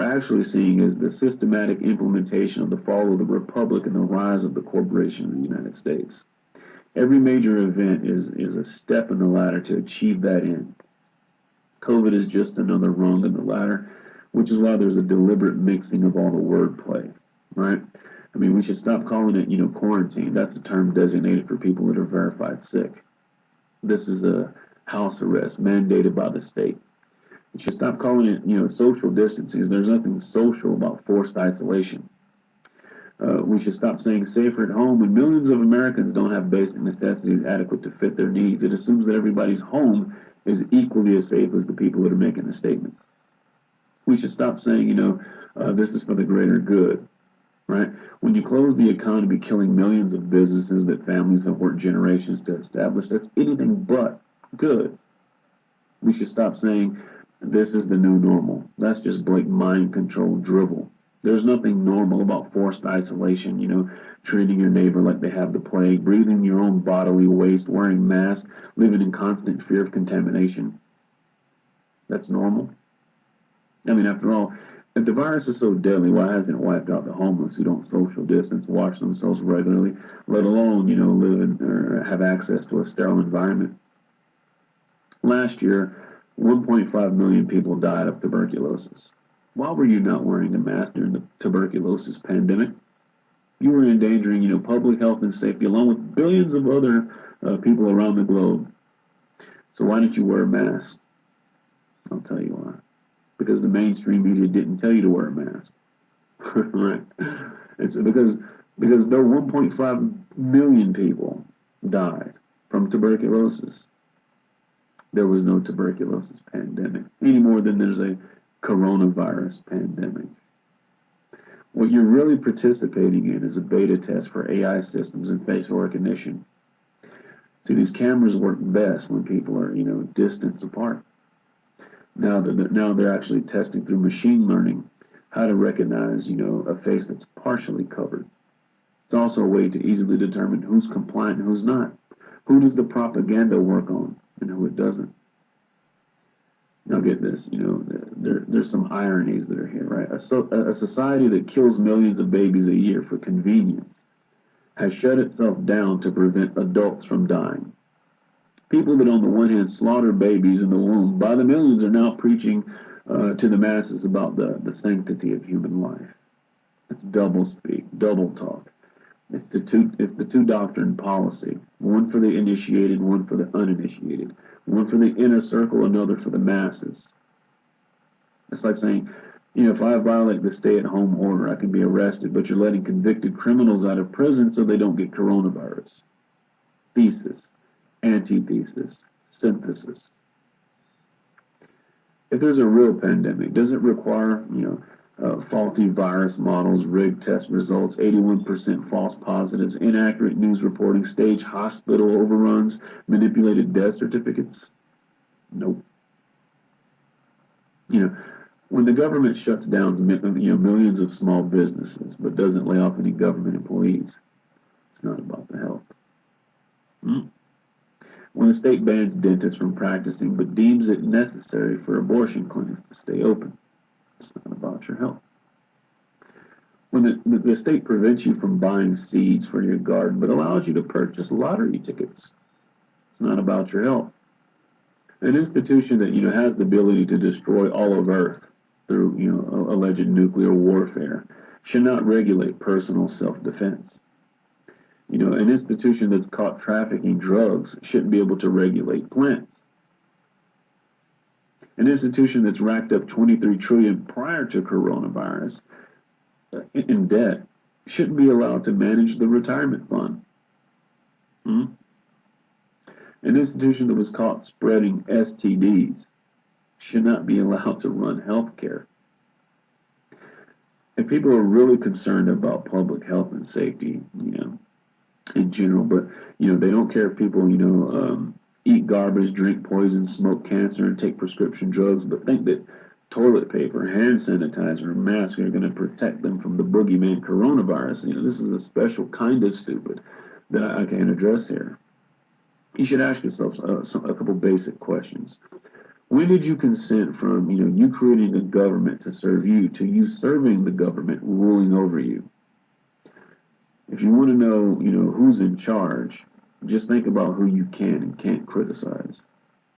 actually seeing is the systematic implementation of the fall of the republic and the rise of the corporation in the United States. Every major event is a step in the ladder to achieve that end. COVID is just another rung in the ladder, which is why there's a deliberate mixing of all the wordplay, right? I mean, we should stop calling it, quarantine. That's a term designated for people that are verified sick. This is a house arrest mandated by the state. We should stop calling it, social distancing, because there's nothing social about forced isolation. We should stop saying safer at home when millions of Americans don't have basic necessities adequate to fit their needs. It assumes that everybody's home is equally as safe as the people that are making the statements. We should stop saying, this is for the greater good, right? When you close the economy, killing millions of businesses that families have worked generations to establish, that's anything but good. We should stop saying this is the new normal. That's just blatant mind control drivel. There's nothing normal about forced isolation, treating your neighbor like they have the plague, breathing your own bodily waste, wearing masks, living in constant fear of contamination. That's normal. I mean, after all, if the virus is so deadly, why hasn't it wiped out the homeless who don't social distance, wash themselves regularly, let alone, live in or have access to a sterile environment? Last year, 1.5 million people died of tuberculosis. Why were you not wearing a mask during the tuberculosis pandemic? You were endangering, public health and safety along with billions of other people around the globe. So why didn't you wear a mask? I'll tell you why. Because the mainstream media didn't tell you to wear a mask. Right? It's because though 1.5 million people died from tuberculosis, there was no tuberculosis pandemic any more than there's a coronavirus pandemic. What you're really participating in is a beta test for AI systems and facial recognition. See, these cameras work best when people are, distanced apart. Now they're actually testing through machine learning how to recognize, a face that's partially covered. It's also a way to easily determine who's compliant and who's not. Who does the propaganda work on and who it doesn't? Now get this, there's some ironies that are here, right? A society that kills millions of babies a year for convenience has shut itself down to prevent adults from dying. People that on the one hand slaughter babies in the womb by the millions are now preaching to the masses about the sanctity of human life. It's double speak, double talk. It's the two doctrine policy, one for the initiated, one for the uninitiated, one for the inner circle, another for the masses. It's like saying, if I violate the stay-at-home order, I can be arrested, but you're letting convicted criminals out of prison so they don't get coronavirus. Thesis, antithesis, synthesis. If there's a real pandemic, does it require, faulty virus models, rigged test results, 81% false positives, inaccurate news reporting, staged hospital overruns, manipulated death certificates? Nope. When the government shuts down, millions of small businesses, but doesn't lay off any government employees, it's not about the health. When the state bans dentists from practicing, but deems it necessary for abortion clinics to stay open, it's not about your health. When the state prevents you from buying seeds for your garden, but allows you to purchase lottery tickets, it's not about your health. An institution that has the ability to destroy all of Earth through alleged nuclear warfare should not regulate personal self-defense. An institution that's caught trafficking drugs shouldn't be able to regulate plants. An institution that's racked up $23 trillion prior to coronavirus in debt shouldn't be allowed to manage the retirement fund. An institution that was caught spreading STDs should not be allowed to run healthcare. If people are really concerned about public health and safety, in general, but they don't care if people eat garbage, drink poison, smoke cancer, and take prescription drugs, but think that toilet paper, hand sanitizer, and masks are going to protect them from the boogeyman coronavirus. This is a special kind of stupid that I can't address here. You should ask yourself a couple basic questions. When did you consent from, you creating a government to serve you to you serving the government ruling over you? If you want to know, who's in charge, just think about who you can and can't criticize.